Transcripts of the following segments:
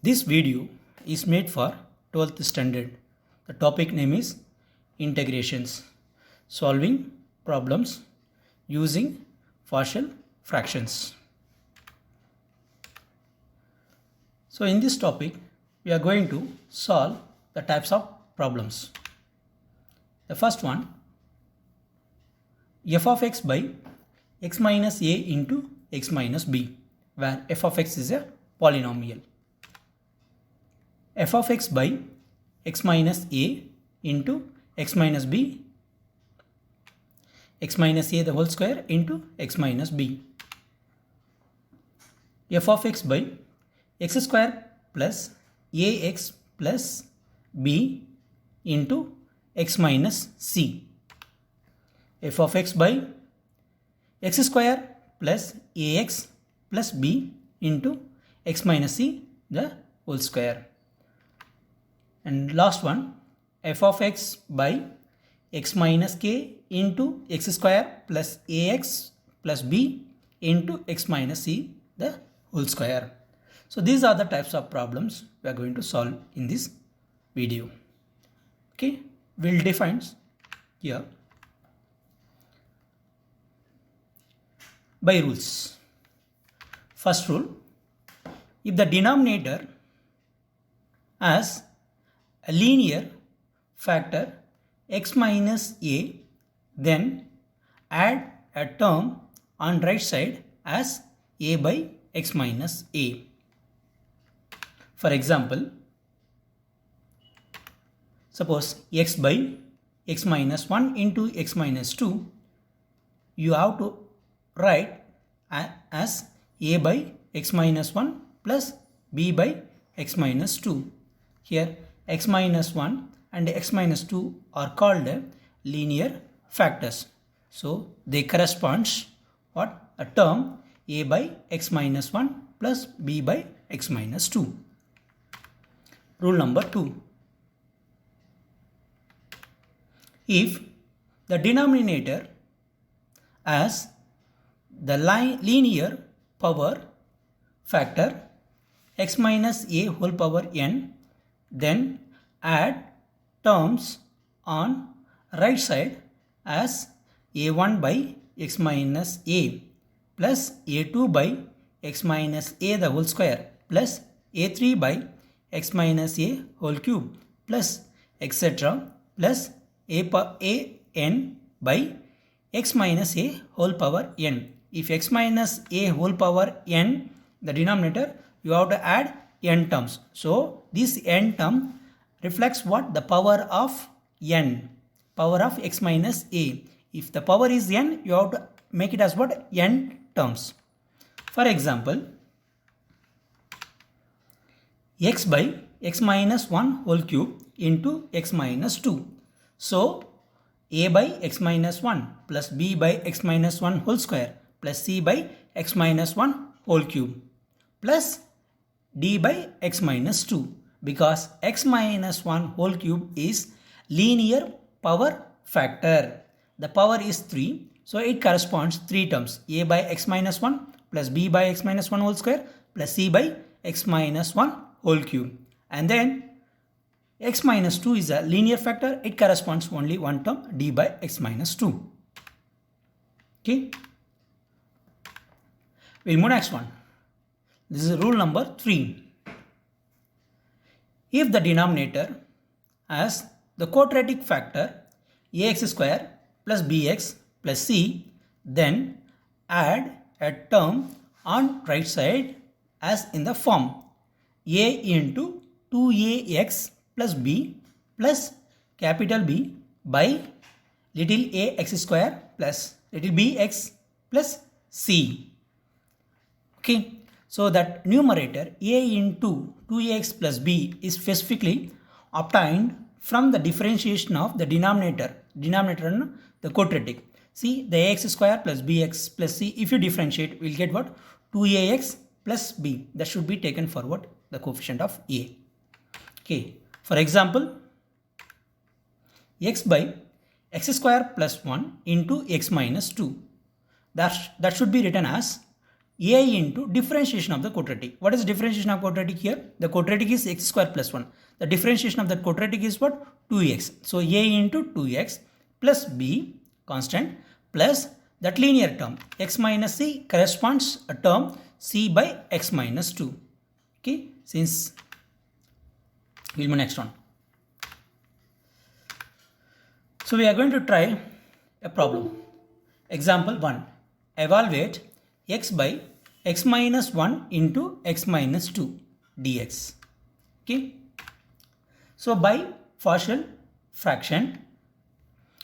This video is made for 12th standard. The topic name is integrations, solving problems using partial fractions. So in this topic, we are going to solve the types of problems. The first one, f of x by x minus a into x minus b, where f of x is a polynomial. F of x by x minus a into x minus b, x minus a the whole square into x minus b. F of x by x square plus ax plus b into x minus c. F of x by x square plus ax plus b into x minus c the whole square. And last one, f of x by x minus k into x square plus ax plus b into x minus c the whole square. So these are the types of problems we are going to solve in this video. Okay, we'll define here by rules. First rule, if the denominator has a linear factor x minus a, then add a term on right side as a by x minus a. For example, suppose x by x minus 1 into x minus 2, you have to write as a by x minus 1 plus b by x minus 2. Here x minus 1 and x minus 2 are called linear factors. So they corresponds what? A term a by x minus 1 plus b by x minus 2. Rule number 2. If the denominator has the linear power factor x minus a whole power n, then add terms on right side as a1 by x minus a plus a2 by x minus a the whole square plus a3 by x minus a whole cube plus etc. plus n by x minus a whole power n. If x minus a whole power n, the denominator, you have to add n terms. So this n term reflects what? The power of n, power of x minus a. If the power is n, you have to make it as what? N terms. For example, x by x minus 1 whole cube into x minus 2. So a by x minus 1 plus b by x minus 1 whole square plus c by x minus 1 whole cube plus d by x minus 2, because x minus 1 whole cube is linear power factor. The power is 3, so it corresponds 3 terms: a by x minus 1 plus b by x minus 1 whole square plus c by x minus 1 whole cube. And then x minus 2 is a linear factor, it corresponds only one term, d by x minus 2. Okay, we'll move next one. This is rule number 3. If the denominator has the quadratic factor ax square plus bx plus c, then add a term on right side as in the form a into 2ax plus b plus capital B by little a x square plus little bx plus c. Okay, so that numerator a into 2ax plus b is specifically obtained from the differentiation of the denominator and the quadratic. See, the ax square plus bx plus c, if you differentiate, we'll get what? 2ax plus b. That should be taken for what? The coefficient of a. Okay, for example, x by x square plus 1 into x minus 2. That should be written as a into differentiation of the quadratic. What is differentiation of quadratic here? The quadratic is x square plus 1. The differentiation of the quadratic is what? 2x. So a into 2x plus b constant plus that linear term x minus c corresponds a term c by x minus 2. Okay, since we'll move next one. So we are going to try a problem. Example 1. Evaluate x by x minus 1 into x minus 2 dx. Okay. So by partial fraction,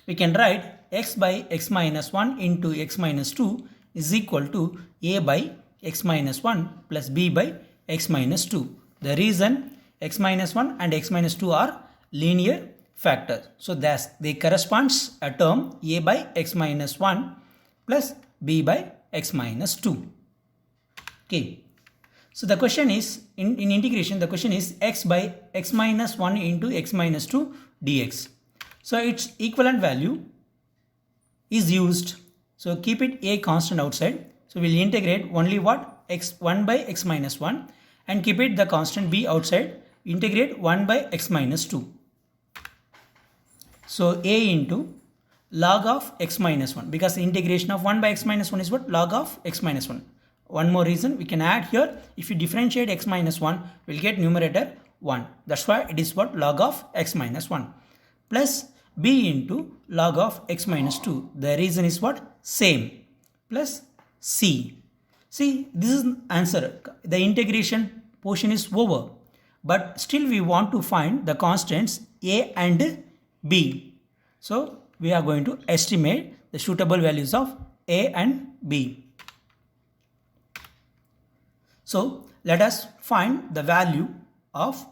we can write x by x minus 1 into x minus 2 is equal to a by x minus 1 plus b by x minus 2. The reason x minus 1 and x minus 2 are linear factors. So thus they corresponds a term a by x minus 1 plus b by x minus 2. Okay. So the question is, in integration, the question is x by x minus 1 into x minus 2 dx. So its equivalent value is used. So keep it a constant outside. So we'll integrate only what? X1 by x minus 1 and keep it the constant b outside. Integrate 1 by x minus 2. So a into log of x minus 1, because the integration of 1 by x minus 1 is what? Log of x minus 1. One more reason we can add here, if you differentiate x minus 1, we'll get numerator 1. That's why it is what? Log of x minus 1 plus b into log of x minus 2. The reason is what? Same, plus c. See, this is answer. The integration portion is over, but still we want to find the constants a and b. So we are going to estimate the suitable values of a and b. So let us find the value of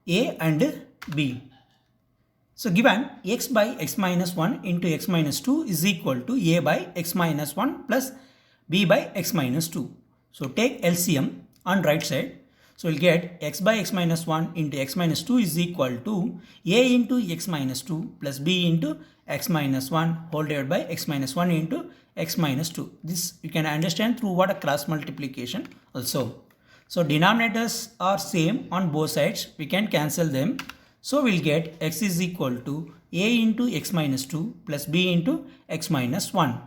a and b. So given x by x minus 1 into x minus 2 is equal to a by x minus 1 plus b by x minus 2. So take LCM on right side. So we'll get x by x minus 1 into x minus 2 is equal to a into x minus 2 plus b into x minus 1 whole divided by x minus 1 into x minus 2. This you can understand through what? A cross multiplication also. So denominators are same on both sides. We can cancel them. So we'll get x is equal to a into x minus 2 plus b into x minus 1.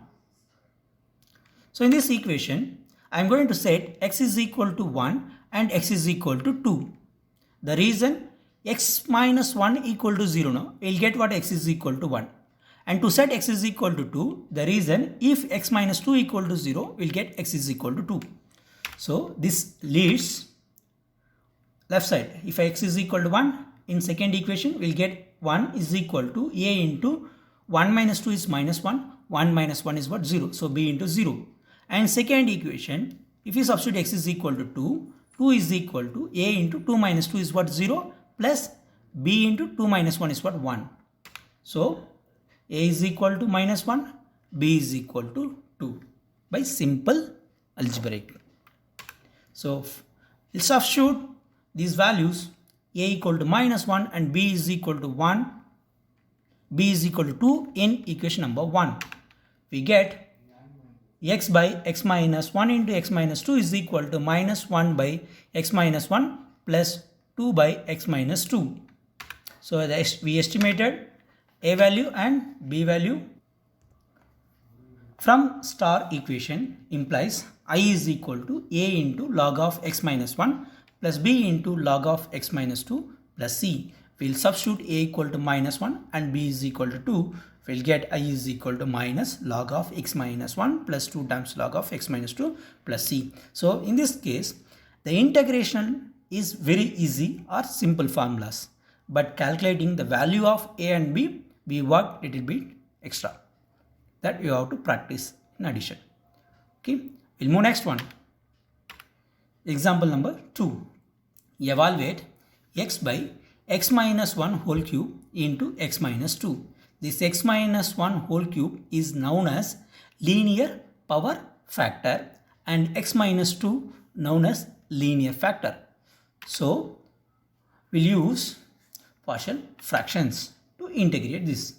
So in this equation, I am going to set x is equal to 1 and x is equal to 2. The reason x minus 1 equal to 0 now, we will get what? X is equal to 1. And to set x is equal to 2, the reason if x minus 2 equal to 0, we will get x is equal to 2. So this leads left side. If x is equal to 1, in second equation, we will get 1 is equal to a into 1 minus 2 is minus 1. 1 minus 1 is what? 0. So b into 0. And second equation, if you substitute x is equal to 2, 2 is equal to a into 2 minus 2 is what? 0 plus b into 2 minus 1 is what? 1. So a is equal to minus 1, b is equal to 2 by simple algebraic. So we'll substitute these values, a equal to minus 1 and b is equal to 1, b is equal to 2 in equation number 1. We get x by x minus 1 into x minus 2 is equal to minus 1 by x minus 1 plus 2 by x minus 2. So we estimated a value and b value from star equation implies I is equal to a into log of x minus 1 plus b into log of x minus 2 plus c. We will substitute a equal to minus 1 and b is equal to 2. We will get I is equal to minus log of x minus 1 plus 2 times log of x minus 2 plus c. So in this case, the integration is very easy or simple formulas. But calculating the value of a and b, we work little bit extra. That you have to practice in addition. Okay, we'll move next one. Example number 2. Evaluate x by x minus 1 whole cube into x minus 2. This x minus 1 whole cube is known as linear power factor and x minus 2 known as linear factor. So we'll use partial fractions to integrate this.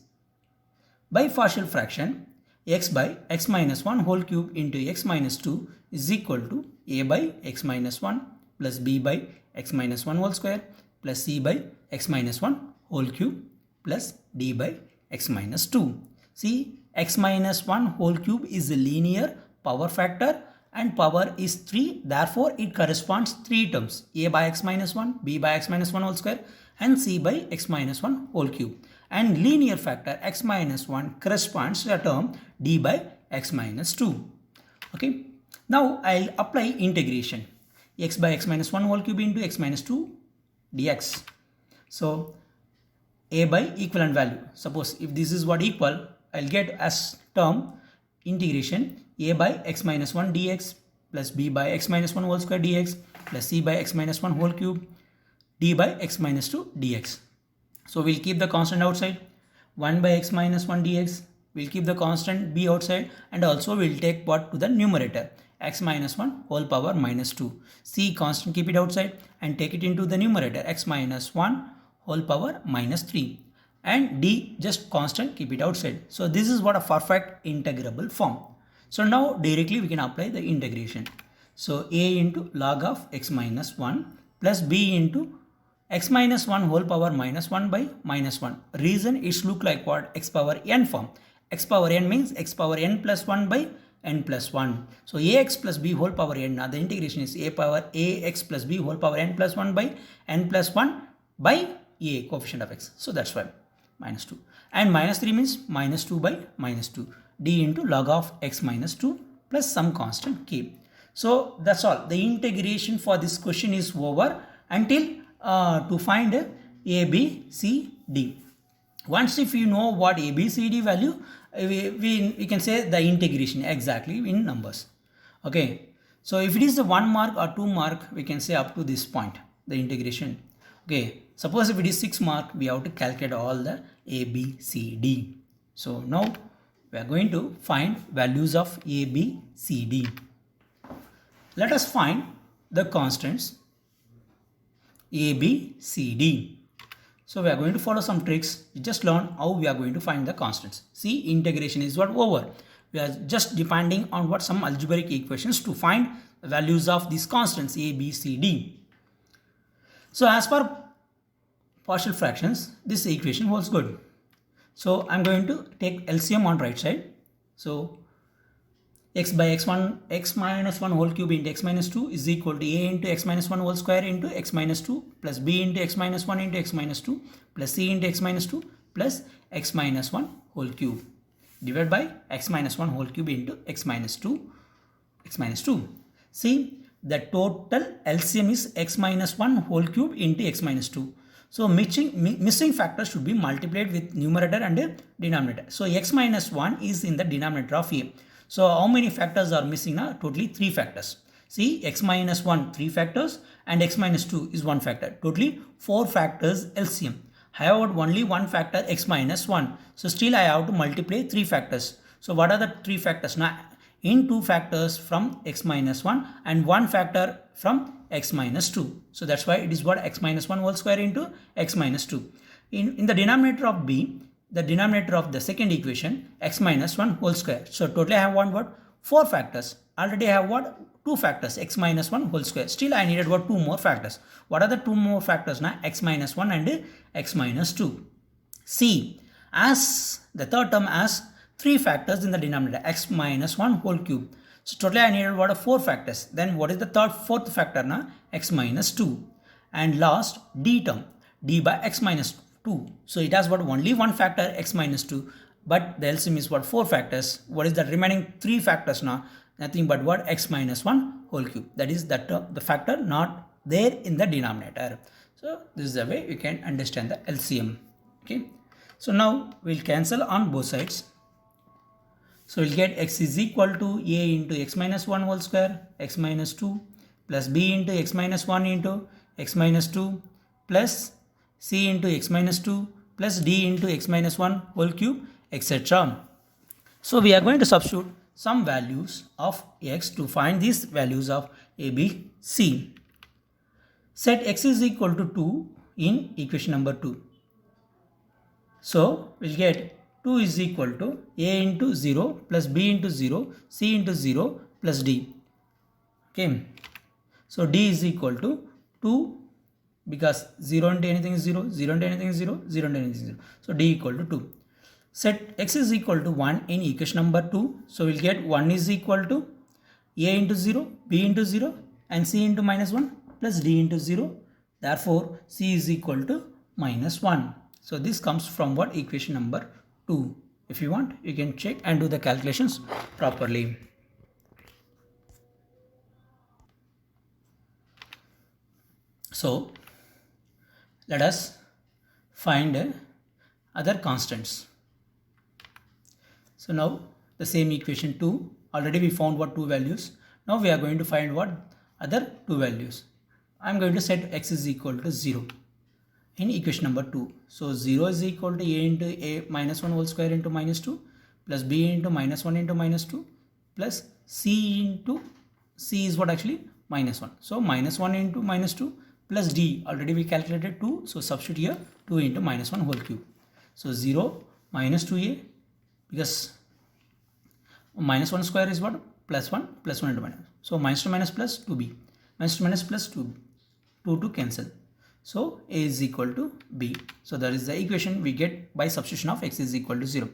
By partial fraction, x by x minus 1 whole cube into x minus 2 is equal to a by x minus 1 plus b by x minus 1 whole square plus c by x minus 1 whole cube plus d by x minus 2. See, x minus 1 whole cube is a linear power factor and power is 3, therefore it corresponds 3 terms, a by x minus 1, b by x minus 1 whole square and c by x minus 1 whole cube. And linear factor x minus 1 corresponds to a term d by x minus 2. Okay, now I'll apply integration x by x minus 1 whole cube into x minus 2 dx. So a by equivalent value, suppose if this is what equal, I'll get as term integration a by x minus 1 dx plus b by x minus 1 whole square dx plus c by x minus 1 whole cube d by x minus 2 dx. So we'll keep the constant outside, 1 by x minus 1 dx, we'll keep the constant b outside and also we'll take what to the numerator, x minus 1 whole power minus 2. C constant keep it outside and take it into the numerator, x minus 1 whole power minus 3. And d just constant keep it outside. So this is what a perfect integrable form. So now directly we can apply the integration. So a into log of x minus 1 plus b into x minus 1 whole power minus 1 by minus 1. Reason it's look like what? X power n form. X power n means x power n plus 1 by n plus 1. So ax plus b whole power n. Now the integration is a power ax plus b whole power n plus 1 by n plus 1 by a coefficient of x. So that's why minus 2. And minus 3 means minus 2 by minus 2. D into log of x minus 2 plus some constant k. So that's all. The integration for this question is over until to find a, b, c, d. Once if you know what a, b, c, d value, we can say the integration exactly in numbers. Okay. So if it is the 1 mark or 2 mark, we can say up to this point, the integration. Okay. Suppose if it is 6 mark, we have to calculate all the a, b, c, d. So now we are going to find values of a, b, c, d. Let us find the constants a, b, c, d. So we are going to follow some tricks. We just learn how we are going to find the constants. See, integration is what over. We are just depending on what some algebraic equations to find the values of these constants a, b, c, d. So as per partial fractions, this equation holds good. So I'm going to take LCM on right side. So x by x minus 1 whole cube into x minus 2 is equal to a into x minus 1 whole square into x minus 2 plus b into x minus 1 into x minus 2 plus c into x minus 2 plus x minus 1 whole cube divided by x minus 1 whole cube into x minus 2. See, the total LCM is x minus 1 whole cube into x minus 2. So missing factors should be multiplied with numerator and denominator. So x minus 1 is in the denominator of a. So how many factors are missing now? Totally 3 factors. See, x minus 1 3 factors and x minus 2 is 1 factor. Totally 4 factors LCM. I have only 1 factor x minus 1. So still I have to multiply 3 factors. So what are the 3 factors? Now in 2 factors from x minus 1 and 1 factor from x minus 2. So that's why it is what x minus 1 whole square into x minus 2. In the denominator of b, the denominator of the second equation x minus 1 whole square. So totally I have what? 4 factors. Already I have what? 2 factors x minus 1 whole square. Still I needed what? 2 more factors. What are the 2 more factors now? X minus 1 and x minus 2. C, as the third term has 3 factors in the denominator, x minus 1 whole cube. So totally I needed what? 4 factors. Then what is the fourth factor now? X minus 2. And last d term, d by x minus 2. So it has what? Only 1 factor x minus 2. But the LCM is what? 4 factors. What is the remaining 3 factors now? Nothing but what? X minus 1 whole cube. That is the factor not there in the denominator. So this is the way you can understand the LCM. Okay. So now we'll cancel on both sides. So we'll get x is equal to a into x minus 1 whole square, x minus 2 plus b into x minus 1 into x minus 2 plus c into x minus 2 plus d into x minus 1 whole cube, etc. So we are going to substitute some values of x to find these values of a, b, c. Set x is equal to 2 in equation number 2. So we'll get 2 is equal to a into 0 plus b into 0, c into 0 plus d. Okay. So d is equal to 2 because 0 into anything is 0, 0 into anything is 0, 0 into anything is 0. So d equal to 2. Set x is equal to 1 in equation number 2. So we'll get 1 is equal to a into 0, b into 0 and c into minus 1 plus d into 0. Therefore, c is equal to minus 1. So this comes from what? Equation number 2. If you want, you can check and do the calculations properly. So let us find other constants. So now the same equation 2, already we found what 2 values. Now we are going to find what other 2 values. I am going to set x is equal to 0 in equation number 2. So 0 is equal to a into a minus 1 whole square into minus 2 plus b into minus 1 into minus 2 plus c into c is what actually minus 1. So minus 1 into minus 2 plus d, already we calculated 2. So substitute here 2 into minus 1 whole cube. So 0 minus 2a, because minus 1 square is what? Plus 1 into minus. So minus 2 minus plus 2b. Minus 2 minus plus 2. 2 to cancel. So a is equal to b. So that is the equation we get by substitution of x is equal to 0.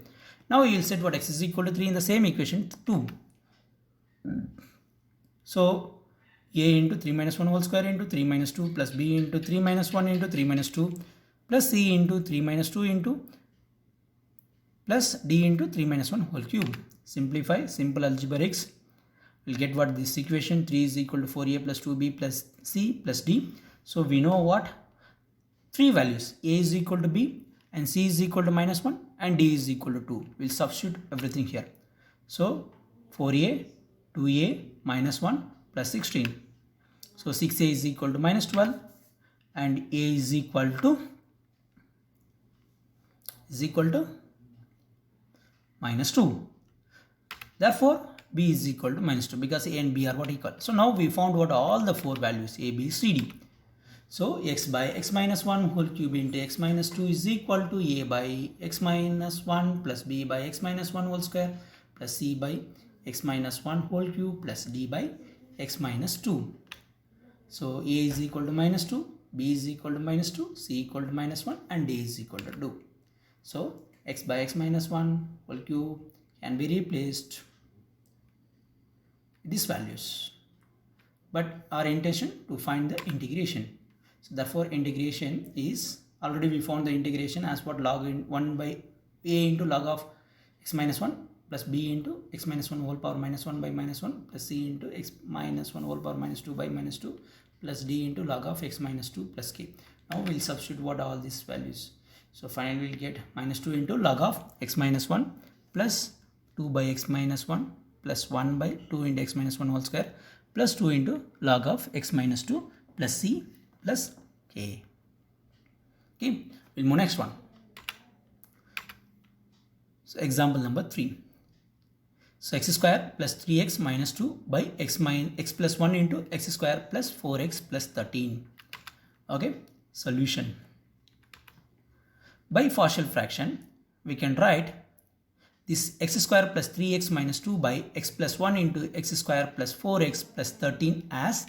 Now we will set what x is equal to 3 in the same equation 2. So a into 3 minus 1 whole square into 3 minus 2 plus b into 3 minus 1 into 3 minus 2 plus c into 3 minus 2 into plus d into 3 minus 1 whole cube. Simplify, simple algebraics. We'll get what this equation 3 is equal to 4a plus 2b plus c plus d. So we know what? 3 values. A is equal to b and c is equal to minus 1 and d is equal to 2. We'll substitute everything here. So 4a, 2a, minus 1 plus 16. So 6a is equal to minus 12 and a is equal to minus 2. Therefore, b is equal to minus 2 because a and b are what equal. So now we found what all the 4 values a, b, c, d. So x by x minus 1 whole cube into x minus 2 is equal to a by x minus 1 plus b by x minus 1 whole square plus c by x minus 1 whole cube plus d by x minus 2. So a is equal to minus 2, b is equal to minus 2, c equal to minus 1 and d is equal to 2. So x by x minus 1 whole cube can be replaced with these values. But our intention to find the integration. So therefore integration is, already we found the integration as what? Log in 1 by a into log of x minus 1 plus b into x minus 1 whole power minus 1 by minus 1 plus c into x minus 1 whole power minus 2 by minus 2 plus d into log of x minus 2 plus k. Now we will substitute what all these values. So finally we will get minus 2 into log of x minus 1 plus 2 by x minus 1 plus 1 by 2 into x minus 1 whole square plus 2 into log of x minus 2 plus c plus k. Okay, we'll move next one. So example number 3. So x square plus 3x minus 2 by x plus 1 into x square plus 4x plus 13. Okay, solution. By partial fraction, we can write this x square plus 3x minus 2 by x plus 1 into x square plus 4x plus 13 as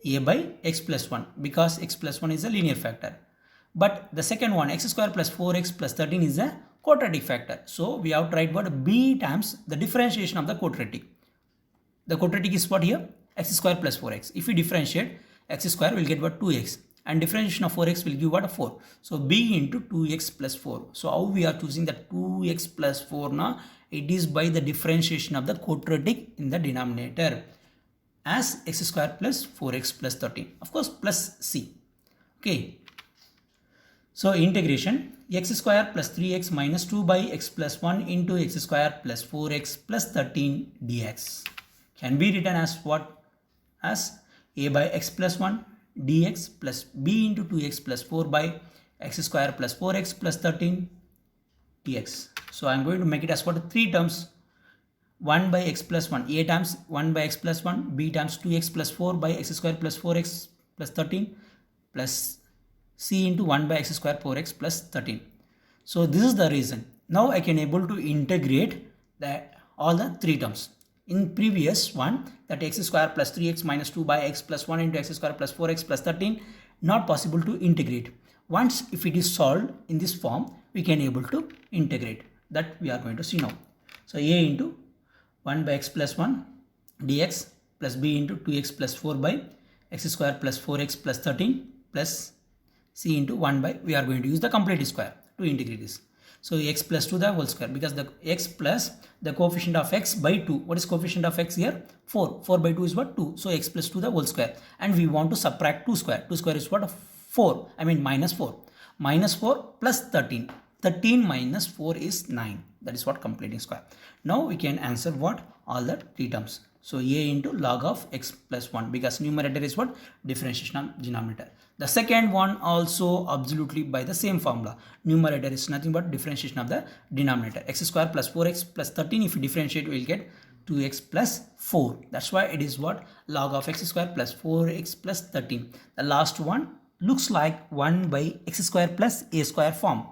a by x plus 1 because x plus 1 is a linear factor. But the second one, x square plus 4x plus 13 is a quadratic factor. So we have to write what? B times the differentiation of the quadratic. The quadratic is what here? X square plus 4x. If we differentiate, x square will get what? 2x. And differentiation of 4x will give what? 4. So b into 2x plus 4. So how we are choosing the 2x plus 4 now? It is by the differentiation of the quadratic in the denominator as x square plus 4x plus 13. Of course plus c. Okay. So integration x square plus 3x minus 2 by x plus 1 into x square plus 4x plus 13 dx can be written as what? As a by x plus 1 dx plus b into 2x plus 4 by x square plus 4x plus 13 dx. So I am going to make it as what? 3 terms. 1 by x plus 1, a times 1 by x plus 1, b times 2x plus 4 by x square plus 4x plus 13 plus c into 1 by x square 4x plus 13. So this is the reason. Now I can able to integrate all the three terms. In previous one, that x square plus 3x minus 2 by x plus 1 into x square plus 4x plus 13, not possible to integrate. Once if it is solved in this form, we can able to integrate. That we are going to see now. So a into 1 by x plus 1 dx plus b into 2x plus 4 by x square plus 4x plus 13 plus c into 1 by, we are going to use the complete square to integrate this. So x plus 2 the whole square, because the x plus the coefficient of x by 2. What is coefficient of x here? 4. 4 by 2 is what? 2. So x plus 2 the whole square. And we want to subtract 2 square. 2 square is what? 4. I mean minus 4. Minus 4 plus 13. 13 minus 4 is 9. That is what completing square. Now we can answer what? All the three terms. So a into log of x plus 1, because numerator is what? Differentiation of denominator. The second one also absolutely by the same formula. Numerator is nothing but differentiation of the denominator. X square plus 4x plus 13. If you differentiate, we will get 2x plus 4. That's why it is what? Log of x square plus 4x plus 13. The last one looks like 1 by x square plus a square form.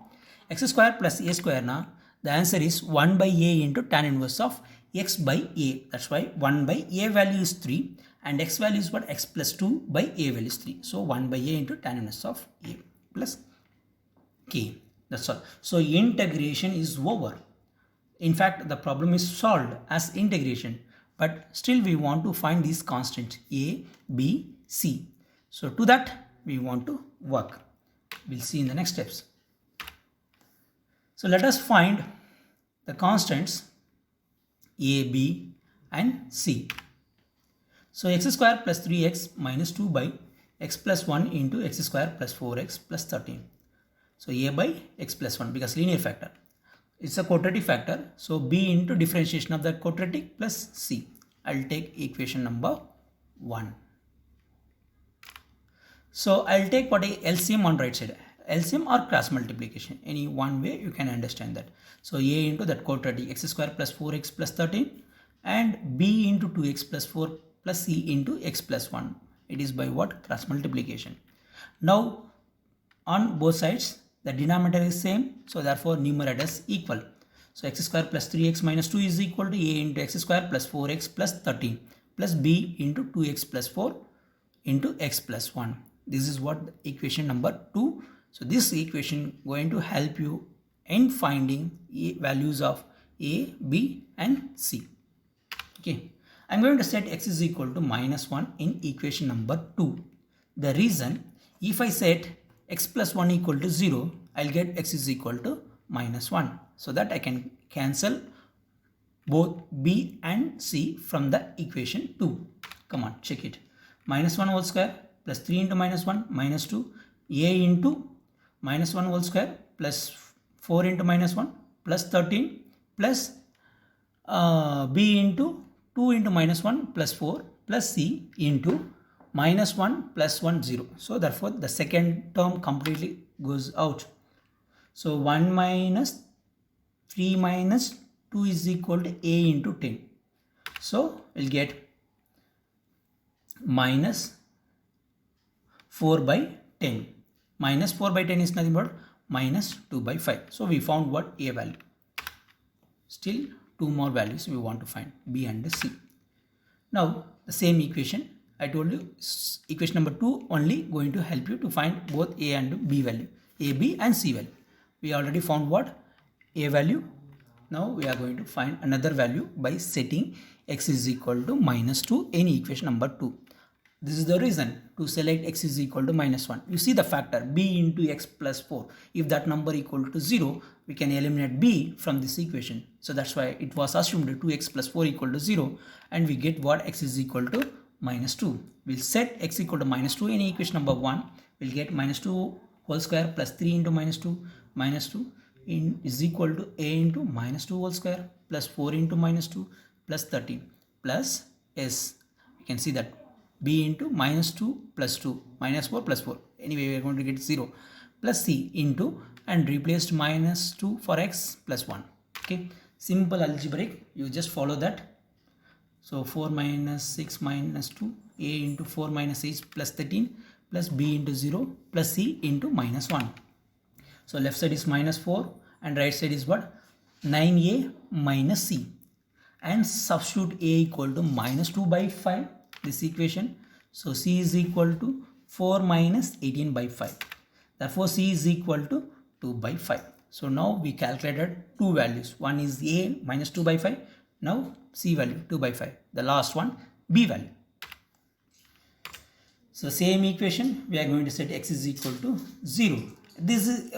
X square plus a square now, the answer is 1 by a into tan inverse of x by a. That's why 1 by a value is 3 and x value is what? X plus 2 by a value is 3. So 1 by a into tan inverse of a plus k. That's all. So integration is over. In fact, the problem is solved as integration, but still we want to find these constants a, b, c. So to that we want to work. We'll see in the next steps. So let us find the constants a, b and c. So x square plus 3x minus 2 by x plus 1 into x square plus 4x plus 13. So a by x plus 1, because linear factor. It's a quadratic factor. So b into differentiation of that quadratic plus c. I'll take equation number 1. So I'll take what a LCM on right side. LCM or cross multiplication, any one way you can understand that. So a into that quadratic x square plus 4x plus 13 and b into 2x plus 4 plus c into x plus 1. It is by what? Cross multiplication. Now on both sides the denominator is same, so therefore numerator is equal. So x square plus 3x minus 2 is equal to a into x square plus 4x plus 13 plus b into 2x plus 4 into x plus 1. This is what equation number 2. So this equation going to help you in finding values of a, b and c. Okay, I'm going to set x is equal to minus 1 in equation number 2. The reason, if I set x plus 1 equal to 0, I'll get x is equal to minus 1. So that I can cancel both b and c from the equation 2. Come on, check it. Minus 1 whole square plus 3 into minus 1 minus 2, a into minus 1 whole square plus 4 into minus 1 plus 13 plus b into 2 into minus 1 plus 4 plus c into minus 1 plus 1 0. So therefore the second term completely goes out. So 1 minus 3 minus 2 is equal to a into 10. So we'll get minus 4 by 10. Minus 4 by 10 is nothing but minus 2 by 5. So we found what? A value. Still two more values we want to find, b and c. Now the same equation I told you, equation number 2 only going to help you to find both a and b value, a, b and c value. We already found what? A value. Now we are going to find another value by setting x is equal to minus 2 in equation number 2. This is the reason to select x is equal to minus 1. You see the factor b into x plus 4. If that number equal to 0, we can eliminate b from this equation. So that's why it was assumed 2x plus 4 equal to 0 and we get what? X is equal to minus 2. We'll set x equal to minus 2 in equation number 1. We'll get minus 2 whole square plus 3 into minus 2 is equal to a into minus 2 whole square plus 4 into minus 2 plus 13 plus s. You can see that b into minus 2 plus 2 minus 4 plus 4. Anyway, we are going to get 0 plus c into and replaced minus 2 for x plus 1. Okay, simple algebraic. You just follow that. So 4 minus 6 minus 2, a into 4 minus 8 plus 13 plus b into 0 plus c into minus 1. So left side is minus 4 and right side is what? 9a minus c, and substitute a equal to minus 2 by 5 this equation. So c is equal to 4 minus 18 by 5. Therefore c is equal to 2 by 5. So now we calculated two values. One is a minus 2 by 5. Now c value 2 by 5. The last one b value. So same equation we are going to set x is equal to 0. This is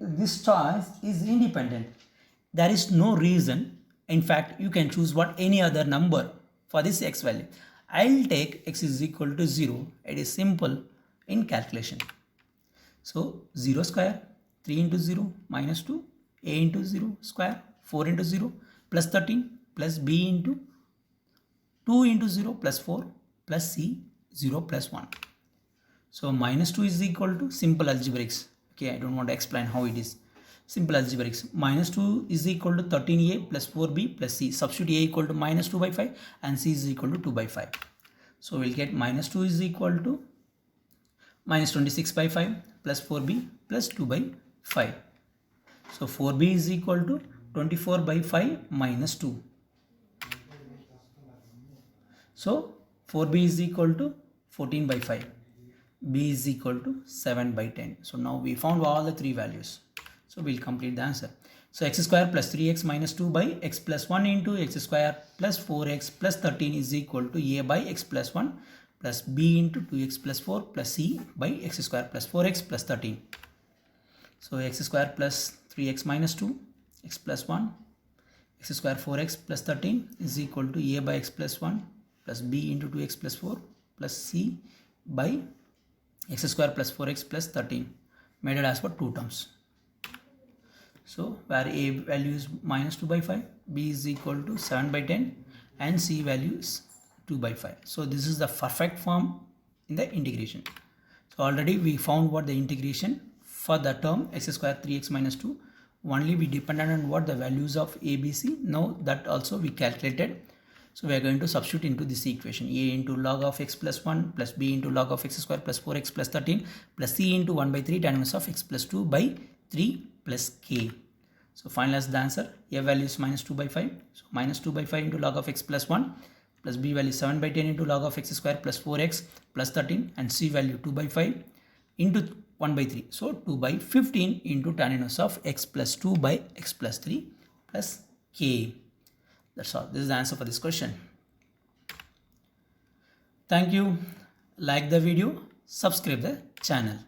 this choice is independent. There is no reason. In fact, you can choose any other number for this x value. I'll take x is equal to 0. It is simple in calculation. So 0 square, 3 into 0 minus 2, a into 0 square, 4 into 0 plus 13 plus b into 2 into 0 plus 4 plus c 0 plus 1. So minus 2 is equal to simple algebraics. Okay, I don't want to explain how it is. Simple algebraics. Minus 2 is equal to 13a plus 4b plus c. Substitute a equal to minus 2 by 5 and c is equal to 2 by 5. So we'll get minus 2 is equal to minus 26 by 5 plus 4b plus 2 by 5. So 4b is equal to 24 by 5 minus 2. So 4b is equal to 14 by 5. B is equal to 7 by 10. So now we found all the three values. So we'll complete the answer. So x square plus 3x minus 2 by x plus 1 into x square plus 4x plus 13 is equal to a by x plus 1 plus b into 2x plus 4 plus c by x square plus 4x plus 13. So x square plus 3x minus 2, x plus 1, x square 4x plus 13 is equal to a by x plus 1 plus b into 2x plus 4 plus c by x square plus 4x plus 13, made it as for two terms. So where a value is minus 2 by 5, b is equal to 7 by 10 and c value is 2 by 5. So this is the perfect form in the integration. So already we found what the integration for the term x square 3x minus 2. Only we depended on what the values of a, b, c. Now that also we calculated. So we are going to substitute into this equation. A into log of x plus 1 plus b into log of x square plus 4x plus 13 plus c into 1 by 3 tan inverse of x plus 2 by 3 plus k. So finalize the answer. A value is minus 2 by 5. So minus 2 by 5 into log of x plus 1 plus b value 7 by 10 into log of x square plus 4x plus 13 and c value 2 by 5 into 1 by 3. So 2 by 15 into tan inverse of x plus 2 by x plus 3 plus k. That's all. This is the answer for this question. Thank you. Like the video, subscribe the channel.